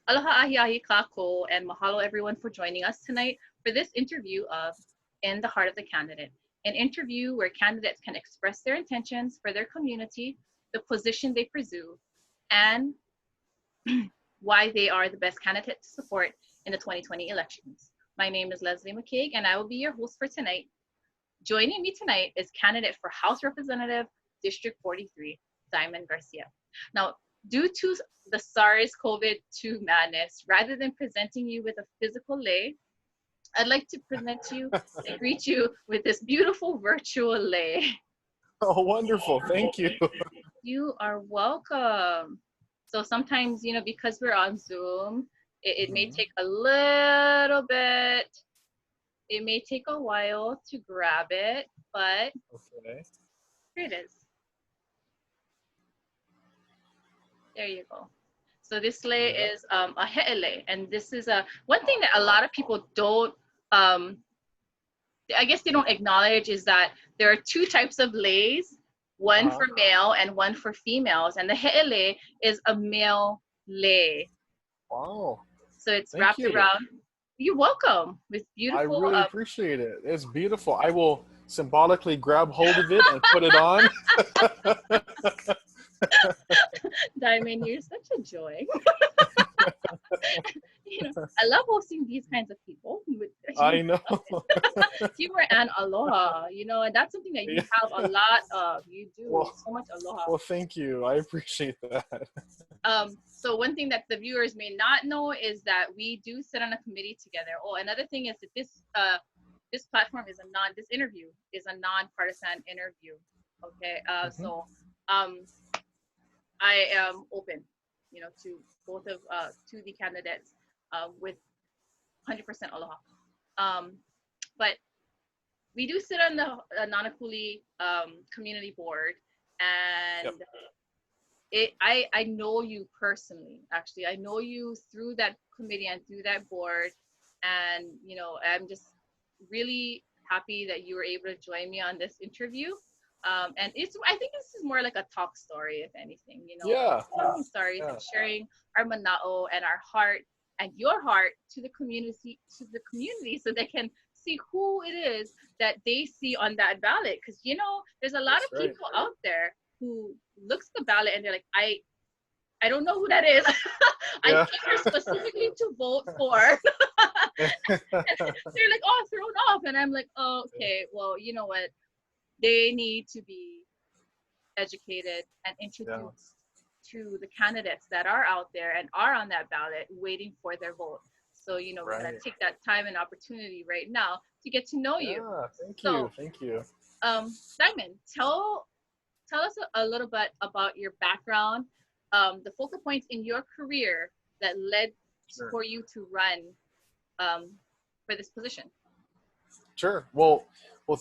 Aloha ahi ahi kako, and mahalo everyone for joining us tonight for this interview of In the Heart of the Candidate, an interview where candidates can express their intentions for their community, the position they pursue, and why they are the best candidate to support in the 2020 elections. My name is Leslie McCaig, and I will be your host for tonight. Joining me tonight is candidate for House Representative, District 43, Diamond Garcia. Now, due to the SARS-CoV-2 madness, rather than presenting you with a physical lei, I'd like to present you and greet you with this beautiful virtual lei. Oh, wonderful. Thank you. You are welcome. So sometimes, because we're on Zoom, it may take a little bit, it may take a while to grab it, but Okay. here it is. There you go. So this lei is a he'ele, and this is one thing that a lot of people don't, I guess they don't acknowledge, is that there are two types of leis, one for male and one for females, and the he'ele is a male lei. Wow. So it's Thank wrapped you. around. You're welcome. With I beautiful. really appreciate it. It's beautiful. I will symbolically grab hold of it and put it on. Diamond, you're such a joy. I love hosting these kinds of people with I know. humor and aloha, and that's something that you have a lot of. You do so much aloha. Well, thank you. I appreciate that. So one thing that the viewers may not know is that we do sit on a committee together. Oh, another thing is that this platform is this interview is a non-partisan interview. Okay, so I am open, to both of to the candidates with 100% aloha. But we do sit on the Nanakuli Community Board, and I know you personally. Actually, I know you through that committee and through that board, and I'm just really happy that you were able to join me on this interview. And I think this is more like a talk story, if anything, stories and sharing our mana'o and our heart and your heart to the community, so they can see who it is that they see on that ballot. Because there's a lot of people out there who looks at the ballot and they're like, I don't know who that is. I came here specifically to vote for. They're like, oh, thrown off. And I'm like, oh, okay, well, you know what? They need to be educated and introduced to the candidates that are out there and are on that ballot waiting for their vote. So, we're going to take that time and opportunity right now to get to know you. Thank you. Simon, tell us a little bit about your background, the focal points in your career that led for you to run for this position. Sure. Well,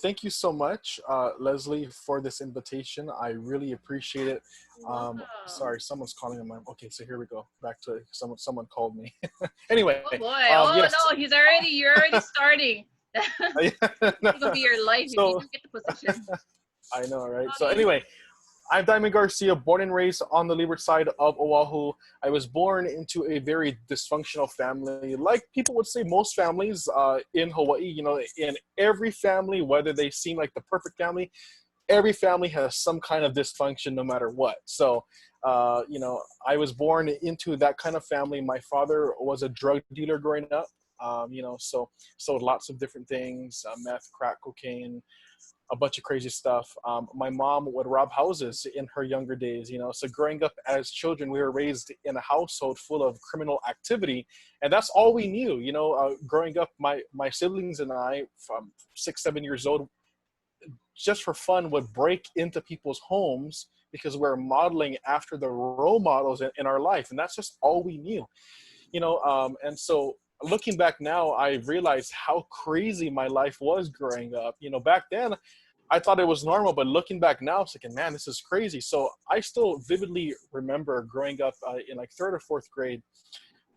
thank you so much, Leslie, for this invitation. I really appreciate it. Sorry, someone's calling on my. Okay, so here we go. Back to it. Someone called me. Anyway. Oh boy! No, you're already starting. It's gonna be your life if you do get the position. I know, right? So anyway, I'm Diamond Garcia, born and raised on the leeward side of Oahu. I was born into a very dysfunctional family. Like people would say, most families in Hawaii, in every family, whether they seem like the perfect family, every family has some kind of dysfunction no matter what. So, I was born into that kind of family. My father was a drug dealer growing up, so sold lots of different things, meth, crack, cocaine, a bunch of crazy stuff. My mom would rob houses in her younger days, so growing up as children, we were raised in a household full of criminal activity, and that's all we knew. Growing up, my siblings and I, from 6, 7 years old, just for fun, would break into people's homes because we're modeling after the role models in our life, and that's just all we knew, and so looking back now, I realized how crazy my life was growing up. Back then, I thought it was normal, but looking back now, it's like, man, this is crazy. So I still vividly remember growing up in like 3rd or 4th grade,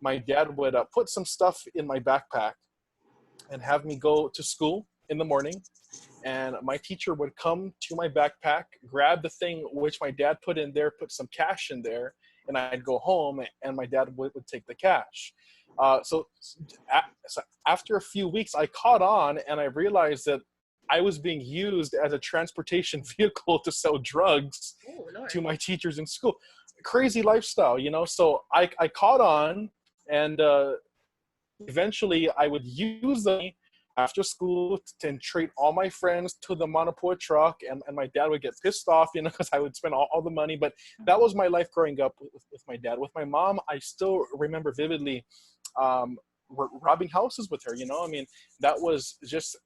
my dad would put some stuff in my backpack and have me go to school in the morning. And my teacher would come to my backpack, grab the thing which my dad put in there, put some cash in there, and I'd go home, and my dad would take the cash. So after a few weeks, I caught on, and I realized that I was being used as a transportation vehicle to sell drugs to my teachers in school. Crazy lifestyle, you know? So I caught on, and eventually I would use them after school to treat all my friends to the Manapua truck, and my dad would get pissed off, you know, because I would spend all the money. But that was my life growing up with my dad. With my mom, I still remember vividly robbing houses with her, you know. I mean, that was just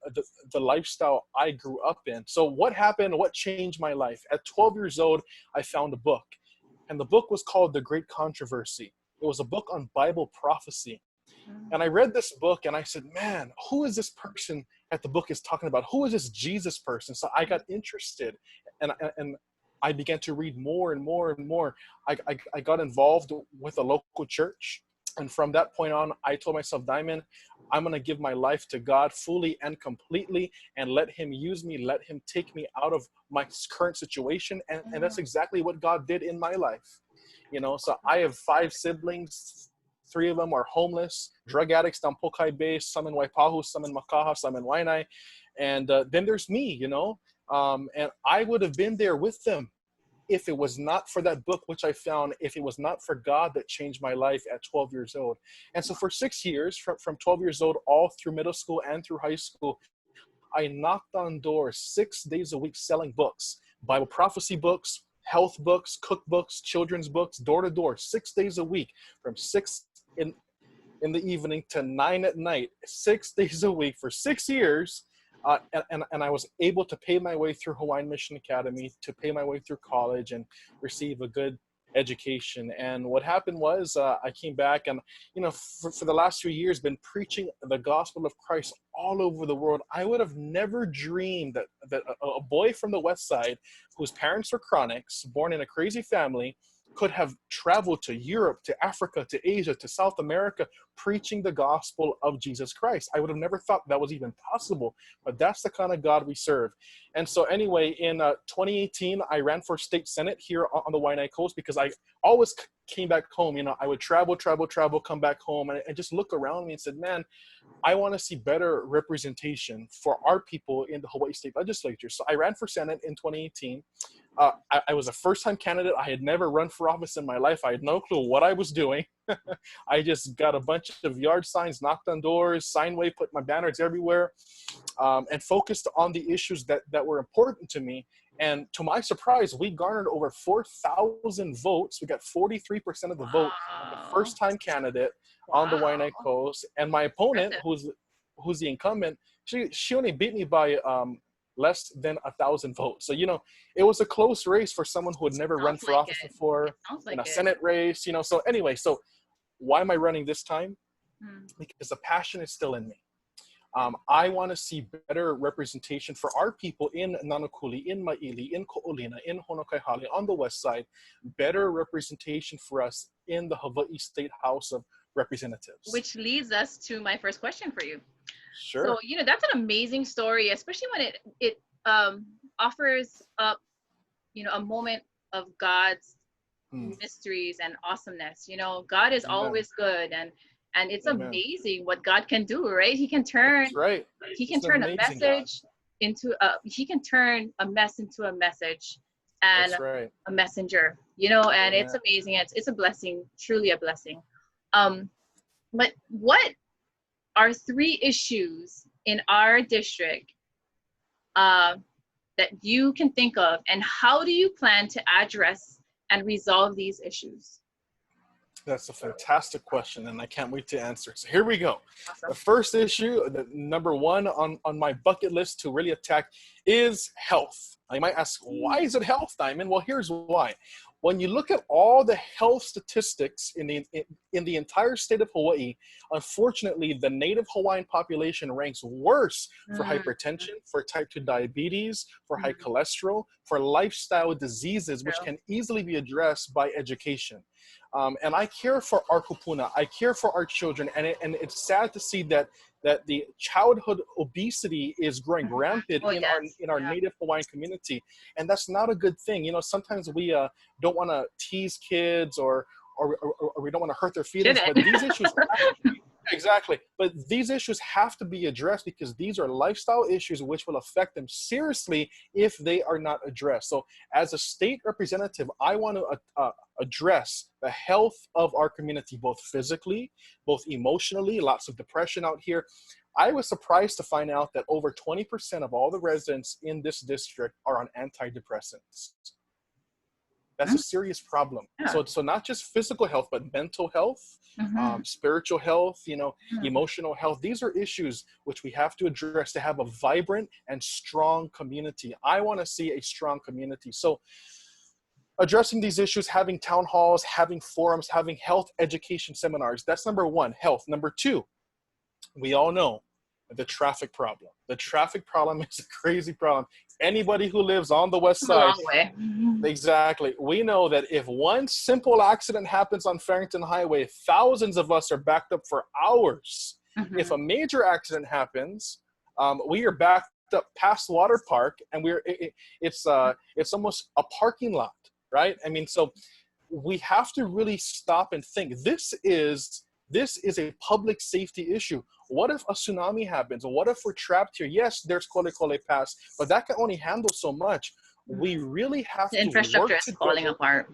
the lifestyle I grew up in. So what happened, what changed my life? At 12 years old, I found a book, and the book was called The Great Controversy. It was a book on Bible prophecy. And I read this book, and I said, man, who is this person that the book is talking about? Who is this Jesus person? So I got interested, and I began to read more and more and more. I got involved with a local church. And from that point on, I told myself, Diamond, I'm going to give my life to God fully and completely, and let him use me, let him take me out of my current situation. And that's exactly what God did in my life. You know, so I have 5 siblings. 3 of them are homeless, drug addicts down Pokai Bay, some in Waipahu, some in Makaha, some in Waianae. And then there's me, you know, and I would have been there with them if it was not for that book, which I found, if it was not for God that changed my life at 12 years old. And so for 6 years, from 12 years old, all through middle school and through high school, I knocked on doors 6 days a week selling books, Bible prophecy books, health books, cookbooks, children's books, door to door, 6 days a week, from 6 in the evening to 9 at night, 6 days a week for 6 years. And I was able to pay my way through Hawaiian Mission Academy, to pay my way through college and receive a good education. And what happened was I came back, and, you know, for the last few years, been preaching the gospel of Christ all over the world. I would have never dreamed that a boy from the West Side, whose parents were chronics, born in a crazy family, could have traveled to Europe, to Africa, to Asia, to South America, preaching the gospel of Jesus Christ. I would have never thought that was even possible, but that's the kind of God we serve. And so anyway, in 2018, I ran for state senate here on the Waianae Coast, because I always came back home. You know, I would travel, come back home, and just look around me and said, man, I want to see better representation for our people in the Hawaii State Legislature. So I ran for Senate in 2018. I was a first-time candidate. I had never run for office in my life. I had no clue what I was doing. I just got a bunch of yard signs, knocked on doors, sign way, put my banners everywhere, and focused on the issues that were important to me. And to my surprise, we garnered over 4,000 votes. We got 43% of the vote. The first-time candidate on the Waianae Coast. And my opponent, who's the incumbent, she only beat me by less than 1,000 votes. So, you know, it was a close race for someone who had never run for office before, in a Senate race, you know. So anyway, so why am I running this time? Because the passion is still in me. I want to see better representation for our people in Nanakuli, in Maili, in Ko'olina, in Honokaihale, on the West Side. Better representation for us in the Hawaii State House of Representatives. Which leads us to my first question for you. Sure. So, you know, that's an amazing story, especially when it offers up, you know, a moment of God's mysteries and awesomeness. You know, God is always good, and it's amazing what God can do, right? He can turn he can turn a message into he can turn a mess into a message and a messenger, you know, and it's amazing. It's a blessing, truly a blessing. But what are 3 issues in our district that you can think of, and how do you plan to address and resolve these issues? That's a fantastic question, and I can't wait to answer. So here we go. Awesome. The first issue, the number 1 on my bucket list to really attack, is health. I might ask, why is it health, Diamond? Well, here's why. When you look at all the health statistics in the entire state of Hawaii, unfortunately, the native Hawaiian population ranks worse for hypertension, for type 2 diabetes, for high cholesterol, for lifestyle diseases, which can easily be addressed by education. And I care for our kupuna. I care for our children, and it's sad to see that the childhood obesity is growing rampant in our Native Hawaiian community, and that's not a good thing. You know, sometimes we don't want to tease kids or we don't want to hurt their feelings, but these issues exactly. But these issues have to be addressed because these are lifestyle issues which will affect them seriously if they are not addressed. So as a state representative, I want to address the health of our community, both physically, both emotionally, lots of depression out here. I was surprised to find out that over 20% of all the residents in this district are on antidepressants. That's a serious problem. So not just physical health, but mental health, spiritual health, you know, emotional health. These are issues which we have to address to have a vibrant and strong community. I want to see a strong community. So addressing these issues, having town halls, having forums, having health education seminars. That's number one, health. Number two, we all know the traffic problem. The traffic problem is a crazy problem. Anybody who lives on the west side, exactly. We know that if one simple accident happens on Farrington Highway, thousands of us are backed up for hours. If a major accident happens, we are backed up past Water Park, and it's almost a parking lot, right? I mean, so we have to really stop and think. This is a public safety issue. What if a tsunami happens? What if we're trapped here? Yes, there's Kole Kole Pass, but that can only handle so much. We really have to work together. The infrastructure is falling apart.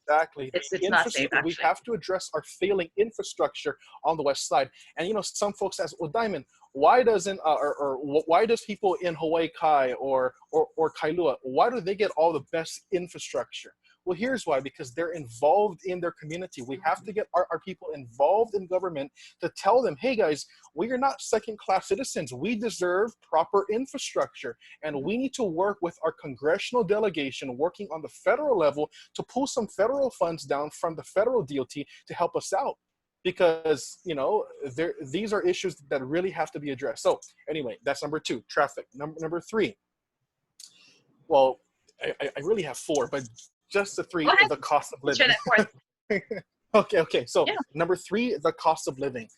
Exactly. It's not safe, actually. We have to address our failing infrastructure on the west side. And, you know, some folks ask, well, Diamond, why doesn't, or why does people in Hawaii Kai or Kailua, why do they get all the best infrastructure? Well, here's why, because they're involved in their community. We have to get our people involved in government to tell them, hey guys, we are not second-class citizens. We deserve proper infrastructure. And we need to work with our congressional delegation working on the federal level to pull some federal funds down from the federal DOT to help us out. Because, you know, these are issues that really have to be addressed. So anyway, that's number two, traffic. Number three, well, I really have four, but just the three, the cost of living. Okay. So number three, the cost of living.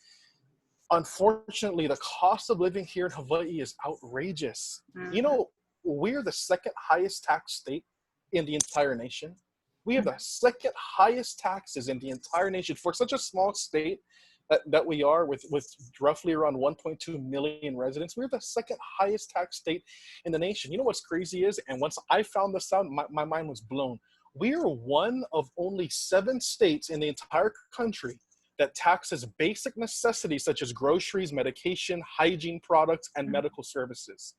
Unfortunately, the cost of living here in Hawaii is outrageous. You know, we're the second highest tax state in the entire nation. We have the second highest taxes in the entire nation for such a small state that we are with roughly around 1.2 million residents. We're the second highest tax state in the nation. You know what's crazy is, and once I found this out, my mind was blown. We are one of only 7 states in the entire country that taxes basic necessities such as groceries, medication, hygiene products, and medical services.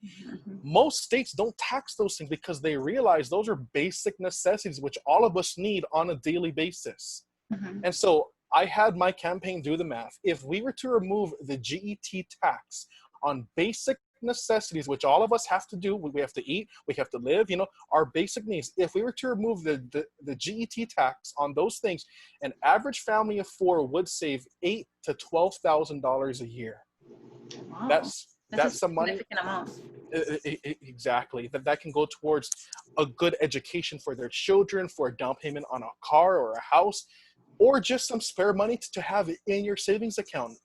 Most states don't tax those things because they realize those are basic necessities which all of us need on a daily basis. And so I had my campaign do the math. If we were to remove the GET tax on basic necessities, which all of us have to do, we have to eat, we have to live, you know, our basic needs. If we were to remove the GET tax on those things, an average family of 4 would save $8,000 to $12,000 a year. Wow. That's some money. Significant amount. Exactly. That can go towards a good education for their children, for a down payment on a car or a house, or just some spare money to have in your savings account.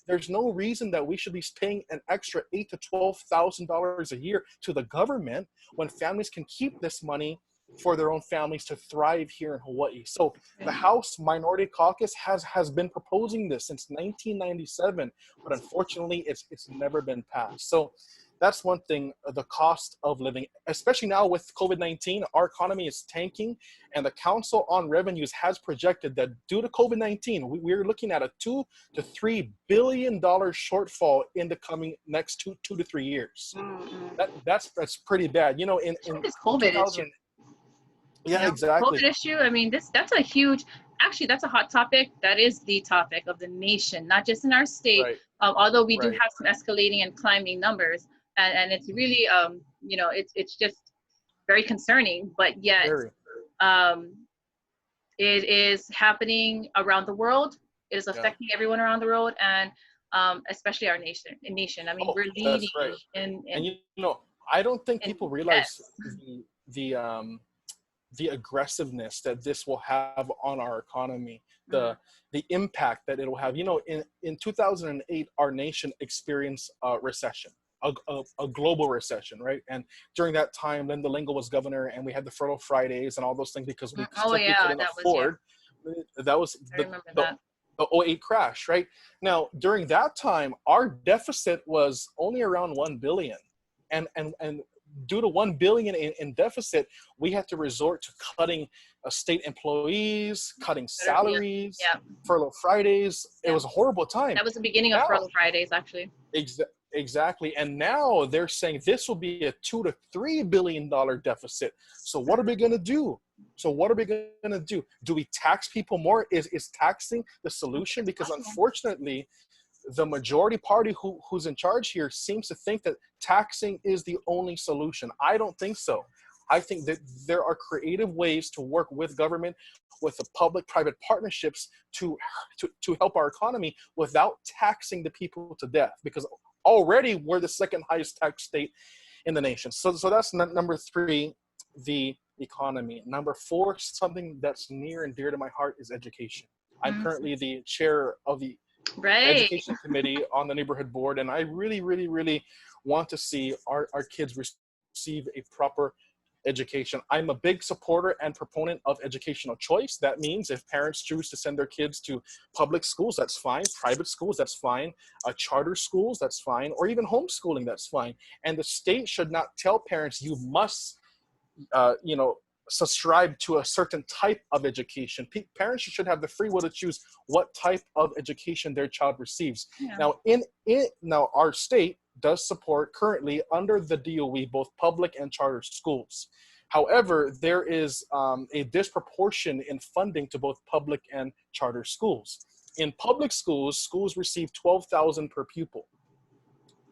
There's no reason that we should be paying an extra $8,000 to $12,000 a year to the government when families can keep this money for their own families to thrive here in Hawaii. So the House Minority Caucus has been proposing this since 1997, but unfortunately it's never been passed. So that's one thing, the cost of living, especially now with COVID-19, our economy is tanking, and the Council on Revenues has projected that due to COVID-19, we're looking at a $2 to $3 billion shortfall in the coming next two to 3 years. That's pretty bad. You know, in this COVID issue. Yeah, exactly. COVID issue. I mean, that's a huge. Actually, that's a hot topic. That is the topic of the nation, not just in our state. Right. Although we do have some escalating and climbing numbers. And it's really, you know, it's just very concerning, but yet it is happening around the world. It is affecting everyone around the world, and especially our nation. I mean, we're leading. And you know, I don't think people realize the aggressiveness that this will have on our economy, the impact that it will have. You know, in 2008, our nation experienced a recession, a global recession, right? And during that time, Linda Lingle was governor, and we had the Furlough Fridays and all those things because we simply couldn't afford. That was the '08 crash, right? Now, during that time, our deficit was only around 1 billion. And due to 1 billion in deficit, we had to resort to cutting state employees, cutting salaries, Furlough Fridays. It was a horrible time. That was the beginning of Furlough Fridays, actually. Exactly. And now they're saying this will be a $2 to $3 billion deficit. So what are we going to do? Do we tax people more? Is taxing the solution? Because unfortunately, the majority party who's in charge here seems to think that taxing is the only solution. I don't think so. I think that there are creative ways to work with government, with the public-private partnerships to help our economy without taxing the people to death, because already we're the second highest tax state in the nation. So that's number 3, the economy. Number 4, something that's near and dear to my heart, is education. I'm currently the chair of the education committee on the neighborhood board, and I really, really, really want to see our kids receive a proper education. I'm a big supporter and proponent of educational choice. That means if parents choose to send their kids to public schools, that's fine. Private schools, that's fine. Charter schools, that's fine. Or even homeschooling, that's fine. And the state should not tell parents you must, subscribe to a certain type of education. Parents should have the free will to choose what type of education their child receives. Now, now our state does support currently under the DOE both public and charter schools. However, there is a disproportion in funding to both public and charter schools. In public schools, schools receive $12,000 per pupil,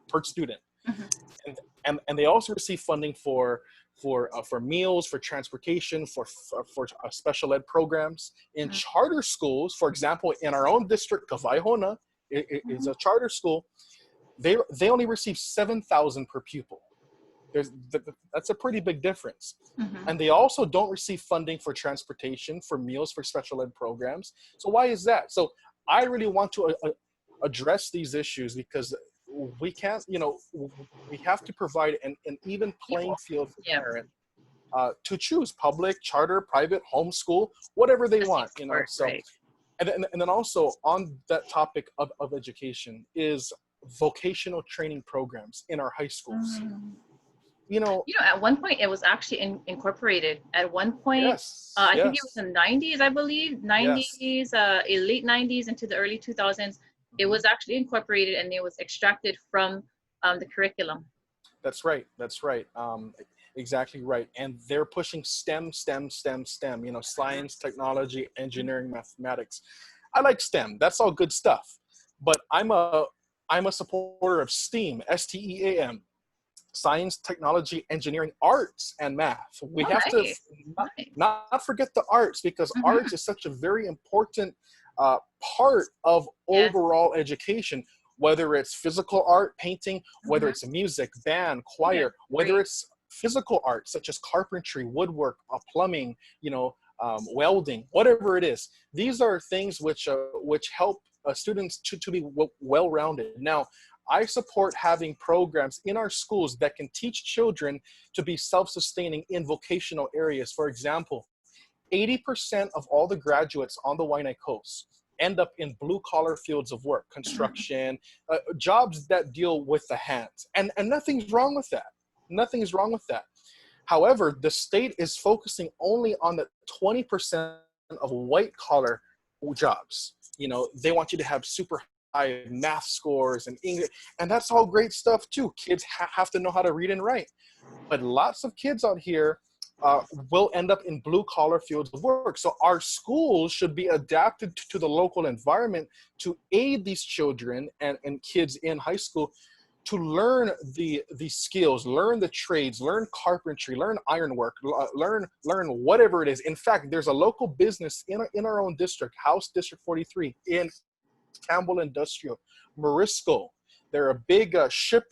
per student, and they also receive funding for meals, for transportation, for special ed programs. In charter schools, for example, in our own district, Kavaihona is a charter school. They only receive $7,000 per pupil. That's a pretty big difference. And they also don't receive funding for transportation, for meals, for special ed programs. So why is that? So I really want to address these issues, because we can't, we have to provide an even playing field for parents to choose public, charter, private, homeschool, whatever they want, So, and then also on that topic of education is vocational training programs in our high schools. At one point it was actually incorporated. At one point, I think it was in the 90s, I believe, 90s, late 90s into the early 2000s. It was actually incorporated and it was extracted from the curriculum. That's right. Exactly right. And they're pushing STEM, science, technology, engineering, mathematics. I like STEM. That's all good stuff. But I'm a supporter of STEAM, STEAM, science, technology, engineering, arts, and math. We have to not forget the arts, because arts is such a very important part of overall education, whether it's physical art, painting, whether it's music, band, choir, whether it's physical art, such as carpentry, woodwork, plumbing, welding, whatever it is. These are things which help students to be well-rounded. Now, I support having programs in our schools that can teach children to be self-sustaining in vocational areas. For example, 80% of all the graduates on the Waianae Coast end up in blue-collar fields of work, construction, jobs that deal with the hands. And nothing's wrong with that. Nothing is wrong with that. However, the state is focusing only on the 20% of white-collar jobs. They want you to have super high math scores and English, and that's all great stuff too. Kids have to know how to read and write. But lots of kids out here will end up in blue-collar fields of work. So our schools should be adapted to the local environment to aid these children and kids in high school to learn the skills, learn the trades, learn carpentry, learn ironwork, learn whatever it is. In fact, there's a local business in our own district, House District 43, in Campbell Industrial, Morisco. They're a big ship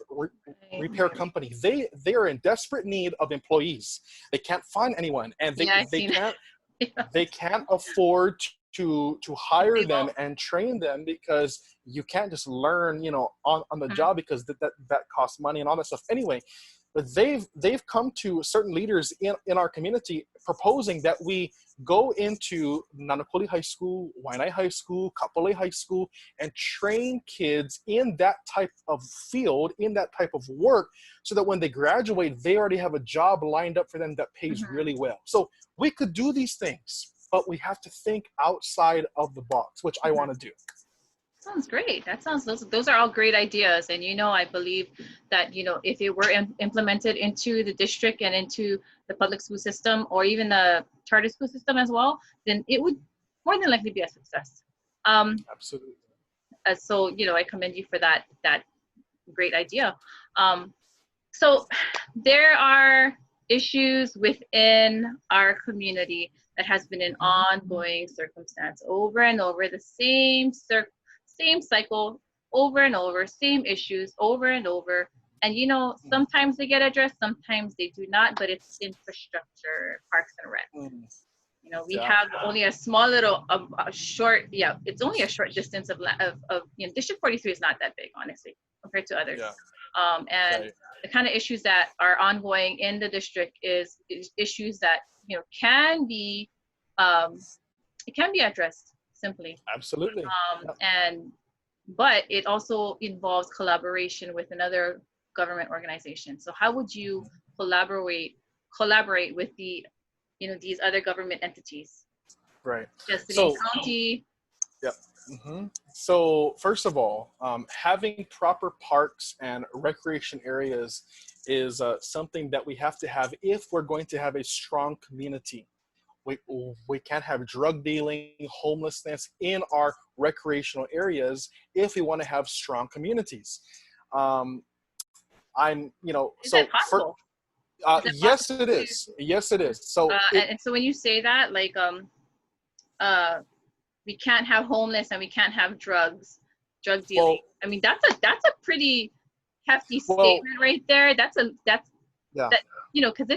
repair company. They are in desperate need of employees. They can't find anyone, and they can't afford to hire them and train them, because you can't just learn, you know, on the job, because that costs money and all that stuff. Anyway, but they've come to certain leaders in our community proposing that we go into Nanakuli High School, Waianae High School, Kapolei High School, and train kids in that type of field, in that type of work, so that when they graduate, they already have a job lined up for them that pays really well. So we could do these things, but we have to think outside of the box, which I want to do. Sounds great. That sounds, those are all great ideas. And, you know, I believe that, you know, if it were implemented into the district and into the public school system, or even the charter school system as well, then it would more than likely be a success. Absolutely. So, you know, I commend you for that great idea. So there are issues within our community that has been an ongoing circumstance over and over, the same cycle over and over, same issues over and over. And, you know, sometimes they get addressed, sometimes they do not, but it's infrastructure, parks and rec. You know, we have only a small little, it's only a short distance of you know, District 43 is not that big, honestly, compared to others. And the kind of issues that are ongoing in the district is issues that, you know, can be addressed simply. Absolutely. But it also involves collaboration with another government organization. So how would you collaborate with the, you know, these other government entities? Right. Just city and county. Yep. So first of all, having proper parks and recreation areas is something that we have to have if we're going to have a strong community. We can't have drug dealing, homelessness in our recreational areas if we want to have strong communities. You know, is that possible? Yes, it is. Yes, it is. So, and so when you say that, like, we can't have homeless and we can't have drug dealing. Well, I mean, that's a pretty hefty statement right there. You know, because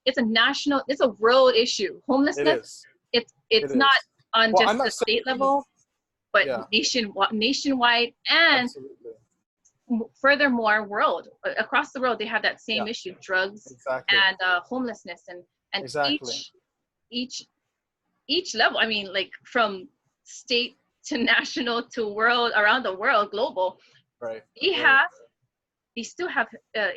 it's a national, it's a world issue. Homelessness, it's not on just the state level, but nationwide, and furthermore, across the world, they have that same issue: drugs and homelessness, and each level. I mean, like from state to national to world, around the world, global. Right. They still have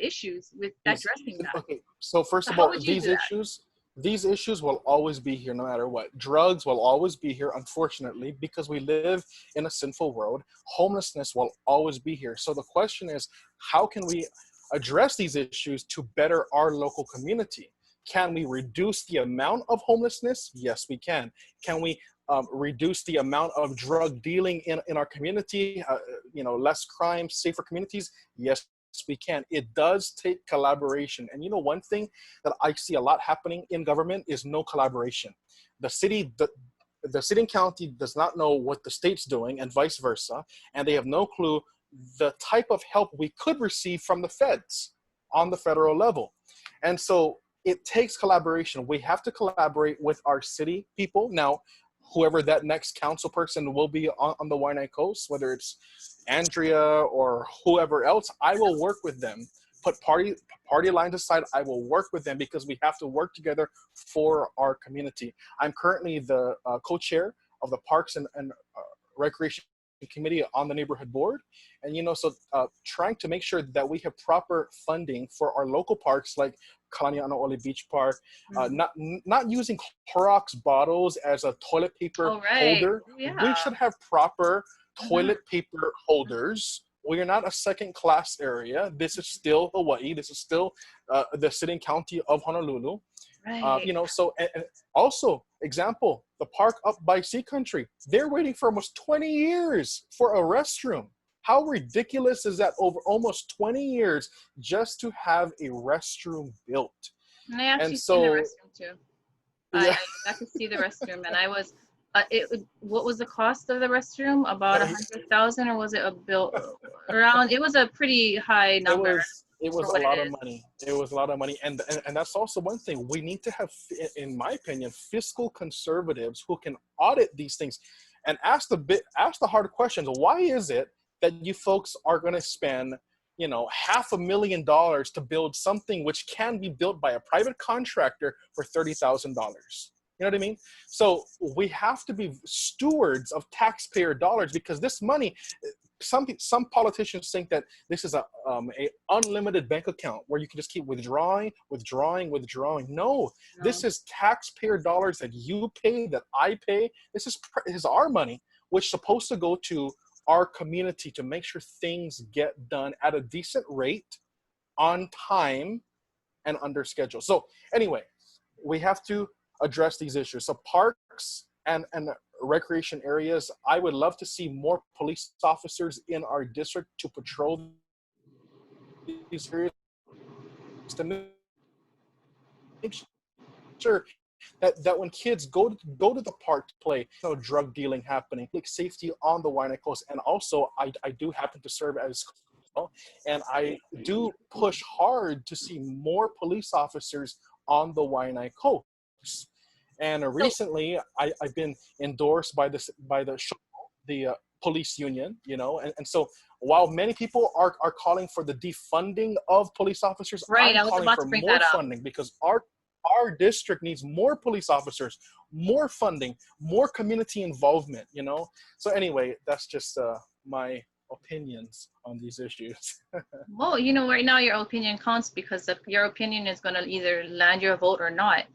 issues with addressing that. Okay. So first of all, these issues will always be here no matter what. Drugs will always be here, unfortunately, because we live in a sinful world. Homelessness will always be here. So the question is, how can we address these issues to better our local community? Can we reduce the amount of homelessness? Yes, we can. Can we reduce the amount of drug dealing in our community? You know, less crime, safer communities? Yes, we can. It does take collaboration. And you know, one thing that I see a lot happening in government is no collaboration. The city and county does not know what the state's doing, and vice versa, and they have no clue the type of help we could receive from the feds on the federal level. And so it takes collaboration. We have to collaborate with our city people. Now, whoever that next council person will be on the Waianae Coast, whether it's Andrea or whoever else, I will work with them. Put party lines aside, I will work with them, because we have to work together for our community. I'm currently the co-chair of the Parks and Recreation Committee on the Neighborhood Board. And, you know, so trying to make sure that we have proper funding for our local parks, like Kalanianaole Beach Park, not using Clorox bottles as a toilet paper holder. We should have proper toilet paper holders. We are not a second-class area. This is still Hawaii. This is still the city and county of Honolulu. You know, so and also, example, the park up by Sea Country, they're waiting for almost 20 years for a restroom. How ridiculous is that? Over almost 20 years just to have a restroom built. And I actually seen the restroom too. I got to see the restroom, and I was What was the cost of the restroom? About Uh, 100,000, or was it a bill around? It was a pretty high number it was for a what it lot of is. money. It was a lot of money, and that's also one thing we need to have, in my opinion, fiscal conservatives who can audit these things and ask the hard questions. Why is it that you folks are going to spend, you know, $500,000 to build something which can be built by a private contractor for $30,000? You know what I mean? So we have to be stewards of taxpayer dollars, because this money, some politicians think that this is a unlimited bank account where you can just keep withdrawing. No, No. this is taxpayer dollars that you pay, that I pay. This is our money, which is supposed to go to our community to make sure things get done at a decent rate, on time, and under schedule. So anyway, we have to address these issues. So parks and recreation areas, I would love to see more police officers in our district to patrol these areas, to make sure that when kids go to the park to play, no drug dealing happening, like safety on the Waianae Coast. And also, I do happen to serve as well, and I do push hard to see more police officers on the Waianae Coast. And So recently, I've been endorsed by the police union, you know, and so while many people are calling for the defunding of police officers, right, I'm I was calling about for to bring more that up. funding, because our district needs more police officers, more funding, more community involvement, you know. So anyway, that's just my opinions on these issues. Well, you know, right now your opinion counts, because if your opinion is going to either land your vote or not.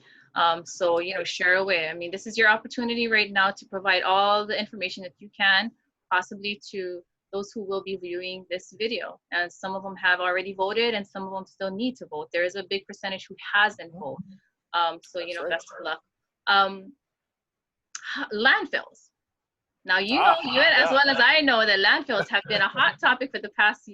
So, you know, share away. I mean, this is your opportunity right now to provide all the information that you can, possibly to those who will be viewing this video. And some of them have already voted, and some of them still need to vote. There is a big percentage who hasn't voted. So, you That's know, right. best of luck. Um, Landfills. Now, you know, you Ah, as yeah. well as I know that landfills have been a hot topic for the past,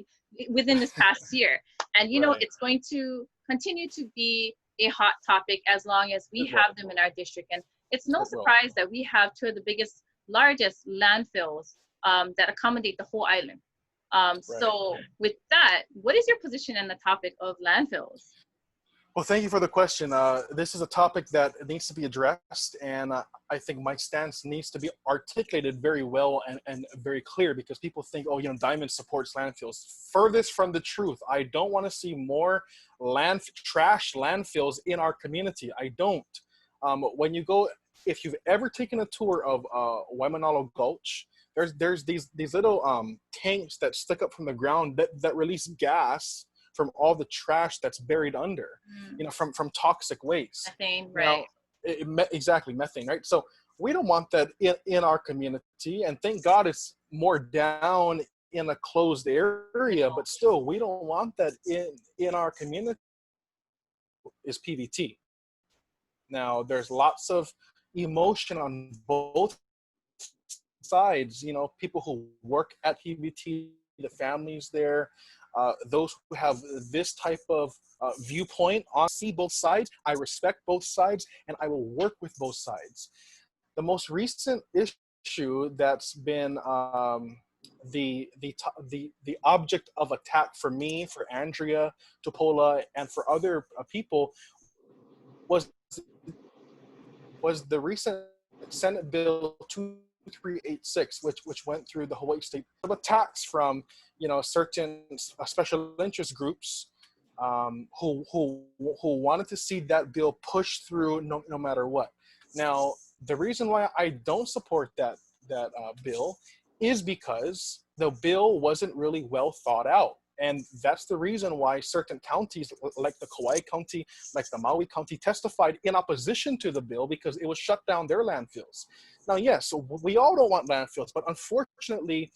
within this past year. And, you know, Right. it's going to continue to be a hot topic as long as we It will. have them in our district. And it's no It will. surprise that we have two of the largest landfills that accommodate the whole island. Right. So with that, what is your position on the topic of landfills? Well, thank you for the question. This is a topic that needs to be addressed, and I think my stance needs to be articulated very well and very clear, because people think, oh, you know, Diamond supports landfills. Furthest from the truth. I don't want to see more trash landfills in our community. I don't. When you go, if you've ever taken a tour of Waimanalo Gulch, there's these little tanks that stick up from the ground that release gas from all the trash that's buried under, you know, from toxic waste. Methane, Now, right? exactly, methane, right? So we don't want that in our community, and thank God it's more down in a closed area, but still, we don't want that in our community. Is PVT. Now, there's lots of emotion on both sides, you know, people who work at PVT, the families there, those who have this type of viewpoint. On see both sides, I respect both sides, and I will work with both sides. The most recent issue that's been the object of attack for me, for Andrea Topola, and for other people was the recent Senate Bill 2386, which went through the Hawaii State of attacks from, you know, certain special interest groups who wanted to see that bill pushed through no matter what. Now, the reason why I don't support that bill is because the bill wasn't really well thought out. And that's the reason why certain counties, like the Kauai County, like the Maui County, testified in opposition to the bill, because it would shut down their landfills. Now, yes, we all don't want landfills, but unfortunately,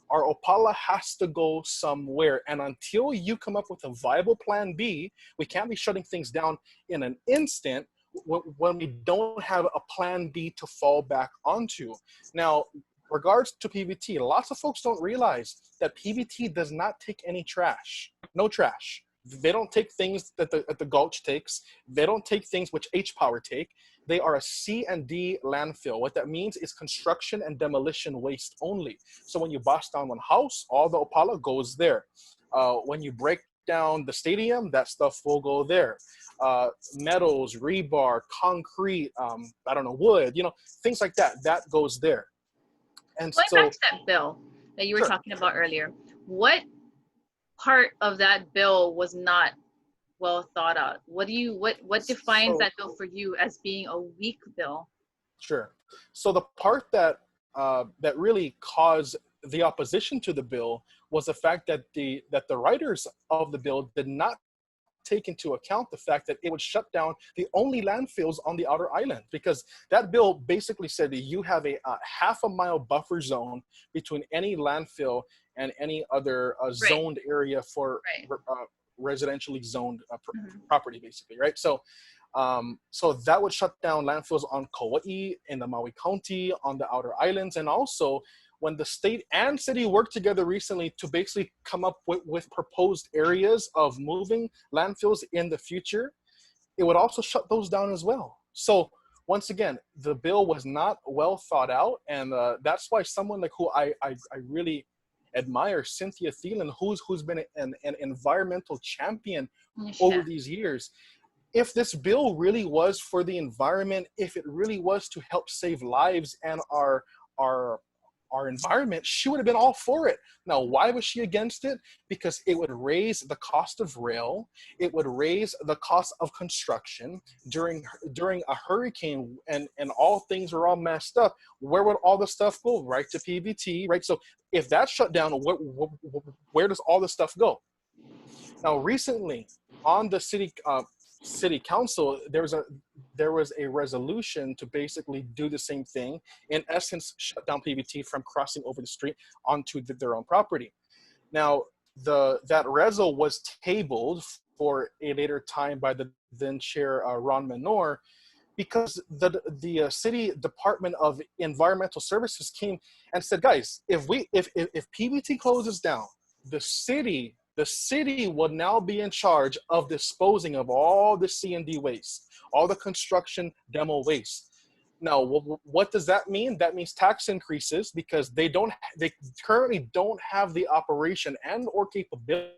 our Opala has to go somewhere. And until you come up with a viable plan B, we can't be shutting things down in an instant when we don't have a plan B to fall back onto. Now, regards to PVT, lots of folks don't realize that PVT does not take any trash, no trash. They don't take things that the Gulch takes. They don't take things which H Power take. They are a C and D landfill. What that means is construction and demolition waste only. So when you bust down one house, all the Opala goes there. When you break down the stadium, that stuff will go there. Metals, rebar, concrete, I don't know, wood, things like that, that goes there. And Going so, back to that bill that you were sure. talking about earlier, what part of that bill was not well thought out? What defines that bill for you as being a weak bill? Sure. So the part that that really caused the opposition to the bill was the fact that the writers of the bill did not take into account the fact that it would shut down the only landfills on the outer island, because that bill basically said that you have a half-a-mile buffer zone between any landfill and any other zoned area for residentially zoned property, basically, right? So so that would shut down landfills on Kauai, in the Maui County, on the outer islands. And also, when the state and city worked together recently to basically come up with proposed areas of moving landfills in the future, it would also shut those down as well. So once again, the bill was not well thought out. And that's why someone like who I really admire, Cynthia Thielen, who's been an environmental champion over these years. If this bill really was for the environment, if it really was to help save lives and our environment, she would have been all for it. Now, why was she against it? Because it would raise the cost of rail. It would raise the cost of construction during a hurricane, and all things are all messed up. Where would all the stuff go? Right to PVT, right? So if that's shut down, where does all the stuff go? Now, recently on the city council, there was a resolution to basically do the same thing, in essence, shut down PVT from crossing over the street onto their own property. Now, that resol was tabled for a later time by the then chair, Ron Menor, because the city Department of Environmental Services came and said, guys, if PVT closes down, the city will now be in charge of disposing of all the C&D waste, all the construction demo waste. Now, what does that mean? That means tax increases, because they currently don't have the operation and or capability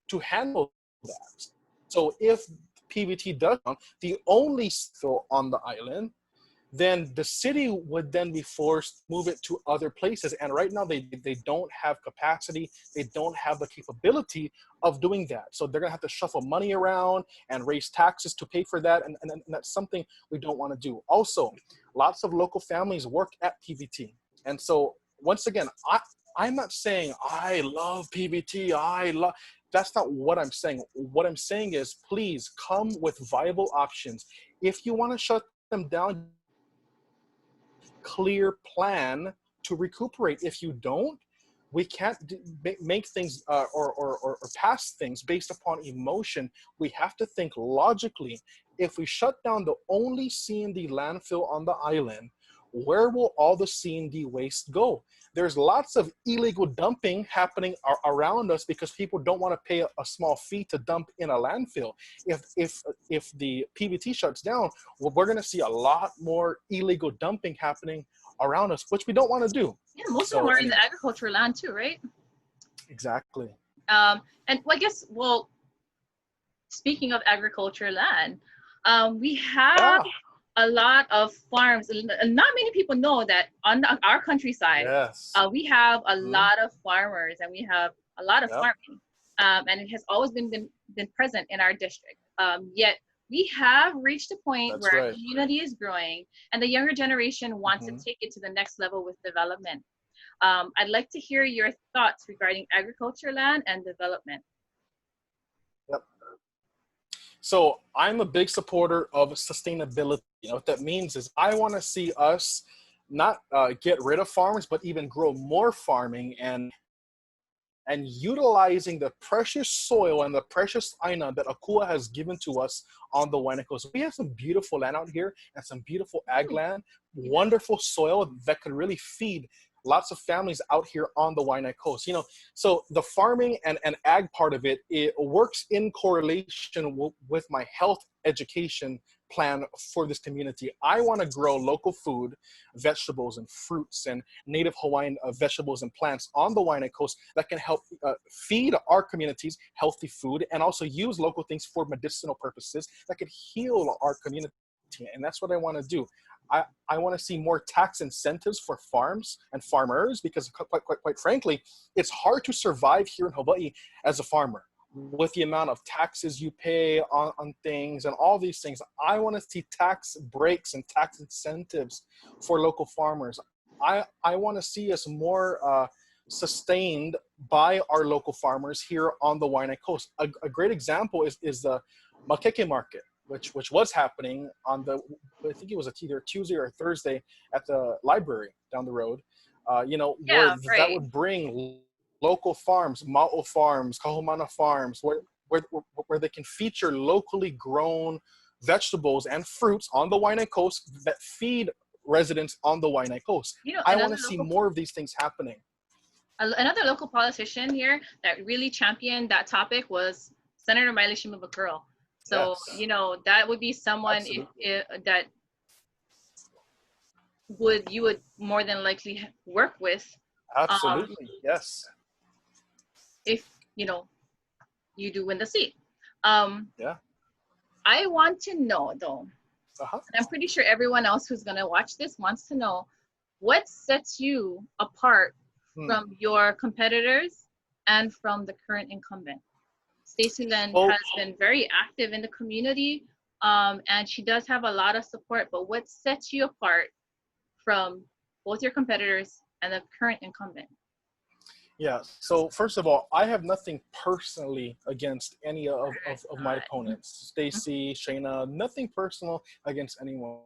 to handle that. So if PVT does, the only still on the island, then the city would then be forced to move it to other places. And right now they don't have capacity, they don't have the capability of doing that. So they're gonna have to shuffle money around and raise taxes to pay for that. And that's something we don't wanna do. Also, lots of local families work at PVT. And so once again, I'm not saying I love PVT, that's not what I'm saying. What I'm saying is, please come with viable options. If you wanna shut them down, clear plan to recuperate. If you don't, we can't make things or pass things based upon emotion. We have to think logically. If we shut down the only C&D landfill on the island, where will all the C&D waste go? There's lots of illegal dumping happening around us because people don't want to pay a small fee to dump in a landfill. If the PVT shuts down, well, we're going to see a lot more illegal dumping happening around us, which we don't want to do. Yeah, most of them are in the agricultural land too, right? Exactly. And well, I guess, well, speaking of agricultural land, we have a lot of farms. Not many people know that on our countryside, we have a lot of farmers, and we have a lot of farming, and it has always been present in our district. Yet we have reached a point where our community is growing, and the younger generation wants to take it to the next level with development. I'd like to hear your thoughts regarding agricultural land and development. So I'm a big supporter of sustainability. You know what that means is I want to see us not get rid of farms, but even grow more farming and utilizing the precious soil and the precious aina that Akua has given to us on the Waianako's. We have some beautiful land out here and some beautiful ag land, wonderful soil that could really feed lots of families out here on the Waianae Coast. You know, so the farming and ag part of it, it works in correlation with my health education plan for this community. I want to grow local food, vegetables and fruits and native Hawaiian vegetables and plants on the Waianae Coast that can help feed our communities healthy food, and also use local things for medicinal purposes that could heal our community. And that's what I want to do. I want to see more tax incentives for farms and farmers, because quite frankly, it's hard to survive here in Hawaii as a farmer with the amount of taxes you pay on things and all these things. I want to see tax breaks and tax incentives for local farmers. I want to see us more sustained by our local farmers here on the Waianae Coast. A great example is the Makeke market, which was happening on the, I think it was either Tuesday or Thursday at the library down the road. You know, Yeah, where that would bring local farms, Ma'o farms, Kahumana farms, where they can feature locally grown vegetables and fruits on the Waianae Coast that feed residents on the Waianae Coast. You know, I want to see more of these things happening. Another local politician here that really championed that topic was Senator Miley Shimabukuro. So, Yes. you know, that would be someone that you would more than likely work with. Absolutely, yes. If, you know, you do win the seat. Yeah. I want to know, though, and I'm pretty sure everyone else who's going to watch this wants to know, what sets you apart from your competitors and from the current incumbent? Stacey Lynn has been very active in the community, and she does have a lot of support, but what sets you apart from both your competitors and the current incumbent? Yeah, so first of all, I have nothing personally against any of my opponents. Stacey, Shayna, nothing personal against anyone.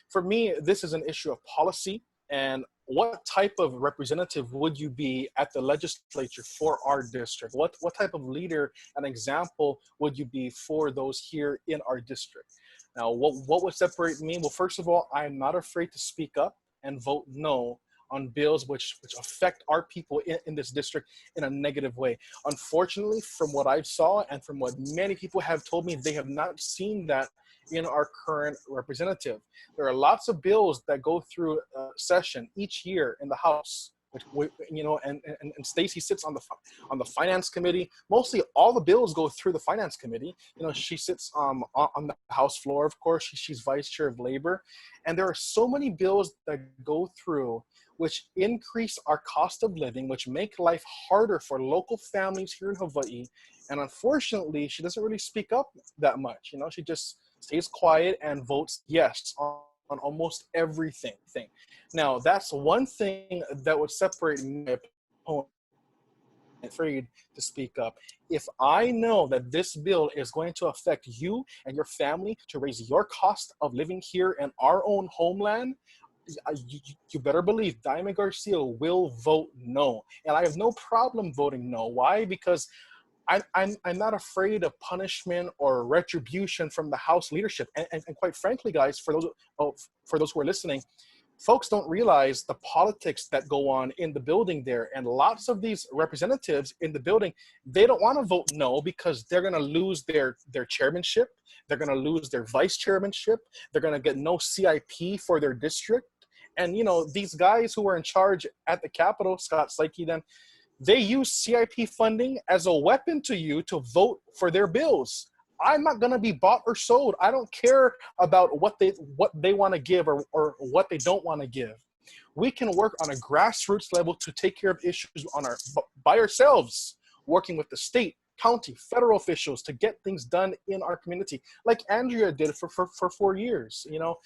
For me, this is an issue of policy and what type of representative would you be at the legislature for our district? What type of leader and example would you be for those here in our district? Now, what would separate me? Well, first of all, I'm not afraid to speak up and vote no on bills which affect our people in this district in a negative way. Unfortunately, from what I saw and from what many people have told me, they have not seen that in our current representative. There are lots of bills that go through session each year in the House, which you know, and Stacey sits on the Finance Committee. Mostly all the bills go through the Finance Committee. You know, she sits on the House floor, of course. She's Vice Chair of Labor. And there are so many bills that go through which increase our cost of living, which make life harder for local families here in Hawaii. And unfortunately, she doesn't really speak up that much. You know, she just stays quiet and votes yes on almost everything. Now, that's one thing that would separate my opponent. Afraid to speak up. If I know that this bill is going to affect you and your family to raise your cost of living here in our own homeland, you better believe Diamond Garcia will vote no. And I have no problem voting no. Why? Because I'm not afraid of punishment or retribution from the House leadership. And quite frankly, guys, for those who are listening, folks don't realize the politics that go on in the building there. And lots of these representatives in the building, they don't want to vote no because they're going to lose their chairmanship. They're going to lose their vice chairmanship. They're going to get no CIP for their district. And, you know, these guys who are in charge at the Capitol, Scott Psyche, then, they use CIP funding as a weapon to you to vote for their bills. I'm not going to be bought or sold. I don't care about what they want to give or what they don't want to give. We can work on a grassroots level to take care of issues by ourselves, working with the state, county, federal officials to get things done in our community, like Andrea did for 4 years, you know.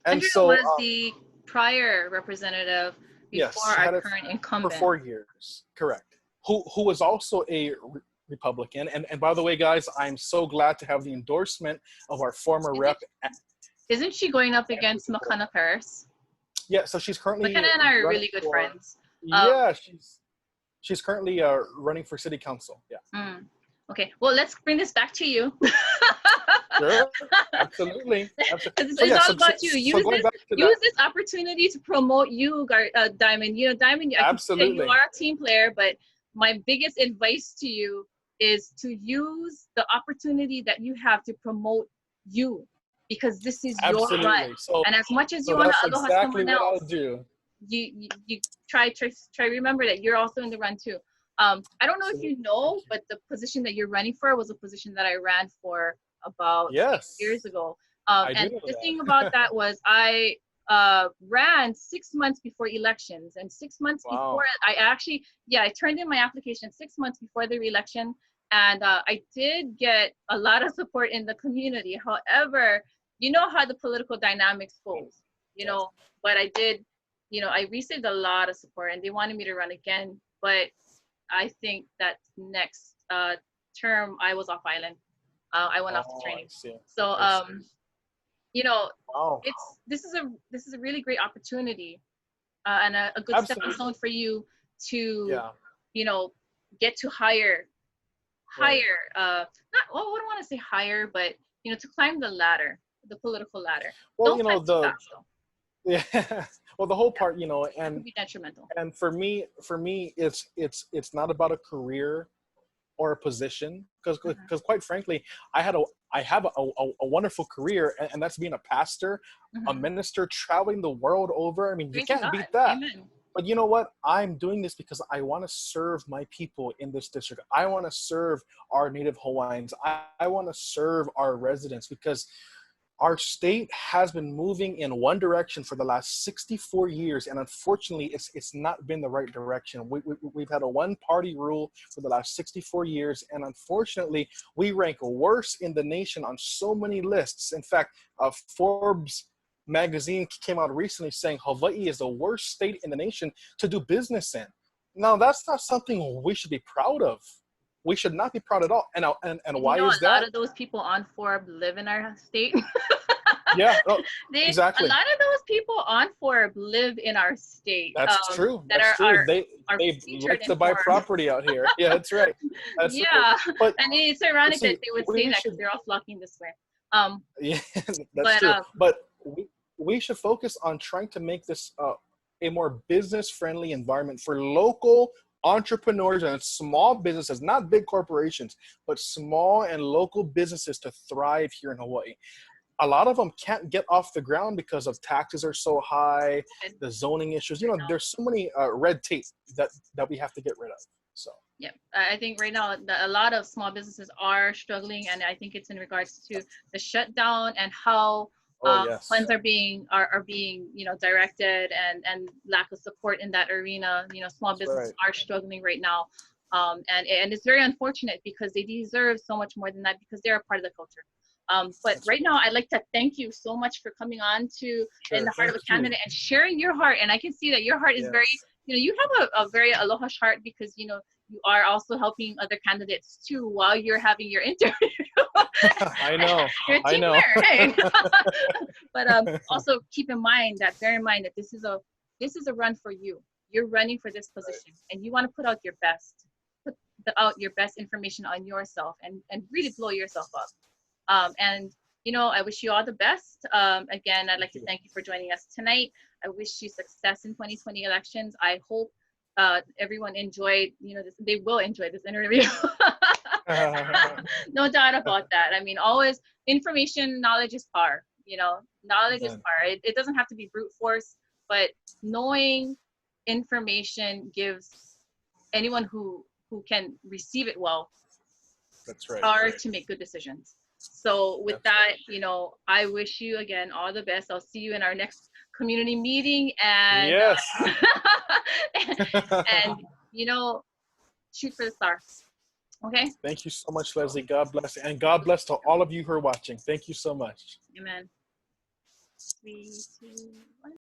And Andrea so was the prior representative before our current incumbent. For 4 years, correct. Who was also a Republican. And by the way, guys, I'm so glad to have the endorsement of our former rep. Isn't she going up against Makana Paris? Yeah, so she's currently Makana and I are really good friends. Yeah, she's currently running for city council. Yeah. Okay, well, let's bring this back to you. Sure. Absolutely. It's, So it's yeah. all about you. So going back to Use that. this opportunity to promote you, Diamond. You know, Diamond, I can see that you Absolutely. are a team player, but my biggest advice to you is to use the opportunity that you have to promote you, because this is your run. Absolutely. So And as much as you so want that's to aloha exactly someone what I'll else, do. you try remember that you're also in the run too. I don't know if you Absolutely. Thank know, you. but the position that you're running for was a position that I ran for about 6 years Yes, ago. I do And know the thing about that. that was I ran 6 months before elections, and 6 months before Wow. I actually, I turned in my application 6 months before the election, and I did get a lot of support in the community. However, you know how the political dynamics goes, you Yes. know, but I did, I received a lot of support, and they wanted me to run again, but I think that next term I was off island. I went off to Oh, I training. see. So I see. you know, Wow. this is a really great opportunity, and a good stepping Absolutely. stone for you to, Yeah. you know, get to higher, Right. not, well, I don't want to say higher, but to climb the ladder, the political ladder. Well, Don't climb too fast though. yeah. Well, the whole Yeah, part, that could be detrimental. and for me, it's not about a career or a position, Mhm. because quite frankly, I have a wonderful career, and that's being a pastor, a Mhm. minister, traveling the world over. I mean, you Praising can't God. beat that. Amen. But you know what? I'm doing this because I want to serve my people in this district. I want to serve our native Hawaiians. I want to serve our residents, because our state has been moving in one direction for the last 64 years, and unfortunately it's not been the right direction. We've had a one party rule for the last 64 years, and unfortunately we rank worse in the nation on so many lists. In fact, Forbes magazine came out recently saying Hawaii is the worst state in the nation to do business in. Now that's not something we should be proud of. We should not be proud at all. And And why is a lot that? of those people on Forbes live in our state. Yeah, no, A exactly. lot of those people on Forbes live in our state. That's true. That That's true. are They featured like in to buy Forbes. property out here. Yeah, that's right. That's right. Yeah, But and it's but ironic that see, they would say we that because should. they're all flocking this way. Um, Yeah, that's but true. But we should focus on trying to make this a more business friendly environment for local entrepreneurs and small businesses, not big corporations, but small and local businesses to thrive here in Hawaii. A lot of them can't get off the ground because of taxes are so high, and the zoning issues. right now, There's so many red tape that we have to get rid of. So yeah, I think right now a lot of small businesses are struggling, and I think it's in regards to the shutdown and how oh yes, funds are being directed, and lack of support in that arena. Small that's businesses right. are struggling right now, and it's very unfortunate because they deserve so much more than that because they're a part of the culture. But That's right right. now, I'd like to thank you so much for coming on to In Sure. the Heart of Thank a you. Candidate and sharing your heart. And I can see that your heart is very, Yes. you have a very aloha heart because, you are also helping other candidates too while you're having your interview. I know. You're a I team know. player, hey. But also bear in mind that this is a run for you. You're running for this Right. position, and you want to put out your best. Out your best information on yourself, and really blow yourself up. And I wish you all the best. Again, I'd like Thank to you. thank you for joining us tonight. I wish you success in 2020 elections. I hope everyone enjoyed, they will enjoy this interview. No doubt about that. I mean, always information, knowledge is power. Knowledge is Amen. power. It doesn't have to be brute force, but knowing information gives anyone who can receive it well That's right. power to make good decisions. So with That's that, right. I wish you again all the best. I'll see you in our next community meeting, and Yes. and shoot for the star. Okay. Thank you so much, Leslie. God bless. And God bless to all of you who are watching. Thank you so much. Amen. 3, 2, 1.